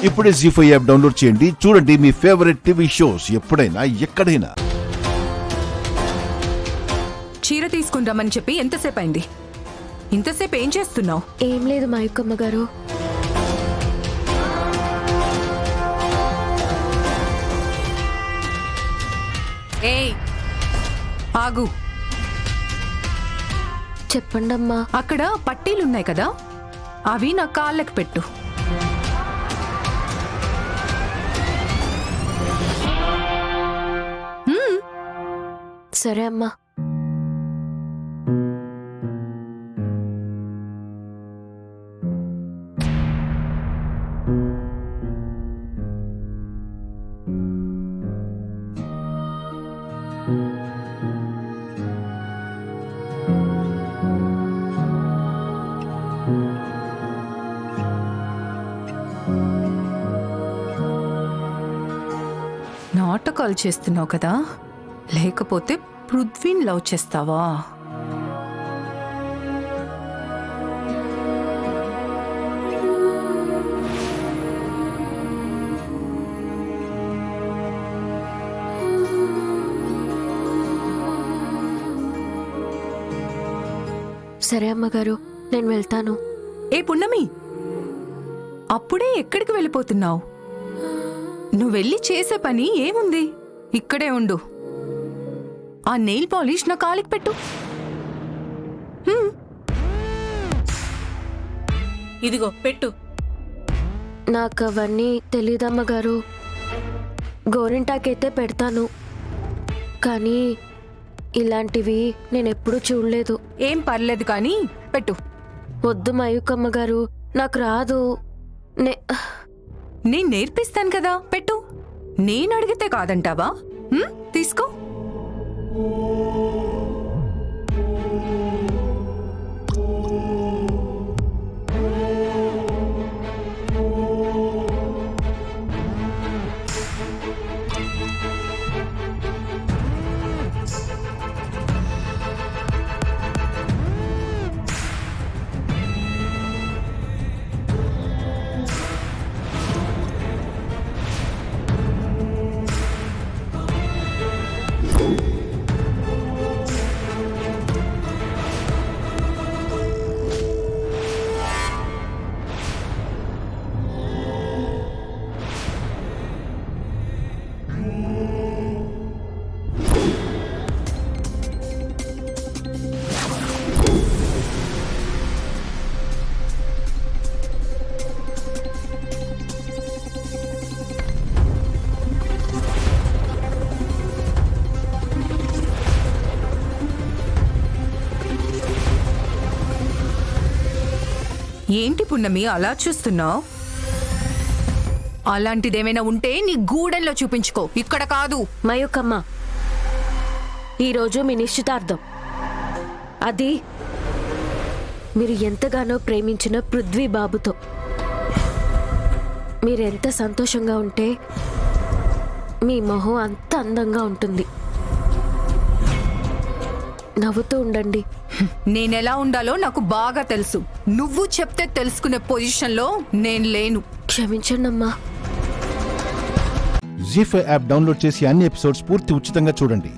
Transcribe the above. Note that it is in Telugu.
ఇప్పుడే జీ5 యాప్ డౌన్లోడ్ చేయండి. చూడండి మీ ఫేవరెట్ టీవీ షోస్ ఎప్పుడైనా ఎక్కడైనా. చీర తీసుకుందామని చెప్పి ఎంతసేపు అయింది? ఇంతసేపు ఏం చేస్తున్నావు? ఏం లేదు మాయక్కమ్మ గారు. ఏయ్ ఆగు. చెప్పండమ్మా. అక్కడ పట్టీలున్నాయి కదా, అవి నా కాళ్ళకి పెట్టు. సరే అమ్మా. నాటకాలు చేస్తున్నావు కదా, లేకపోతే పృథ్వీని లవ్ చేస్తావా? సరే అమ్మగారు, నేను వెళ్తాను. ఏ పున్నమి, అప్పుడే ఎక్కడికి వెళ్ళిపోతున్నావు? నువ్వు వెళ్ళి చేసే పని ఏముంది? ఇక్కడే ఉండు. ఆ నెయిల్ పాలిష్ నా కాలికి పెట్టు. ఇదిగో పెట్టు. నాకు అవన్నీ తెలీదమ్మగారు. గోరింటాకైతే పెడతాను, కానీ ఇలాంటివి నేనెప్పుడూ చూడలేదు. ఏం పర్లేదు కానీ పెట్టు. వద్దు మయూకమ్మ గారు, నాకు రాదు. నేను నేర్పిస్తాను కదా, పెట్టు. నేను అడిగితే కాదంటావా? తీసుకో. ఏంటి పున్నమి అలా చూస్తున్నావు? అలాంటిదేమైనా ఉంటే నీ గూడెల్లో చూపించుకో, ఇక్కడ కాదు. మయూకమ్మ, ఈరోజు మీ నిశ్చితార్థం. అది మీరు ఎంతగానో ప్రేమించిన పృథ్వీ బాబుతో. మీరెంత సంతోషంగా ఉంటే మీ మొహం అంత అందంగా ఉంటుంది. నవ్వుతూ ఉండండి. నేనెలా ఉండాలో నాకు బాగా తెలుసు. నువ్వు చెప్తే తెలుసుకునే పొజిషన్లో నేను లేను. క్షమించండమ్మా. జీ5 యాప్ డౌన్లోడ్ చేసి అన్ని ఎపిసోడ్స్ పూర్తి ఉచితంగా చూడండి.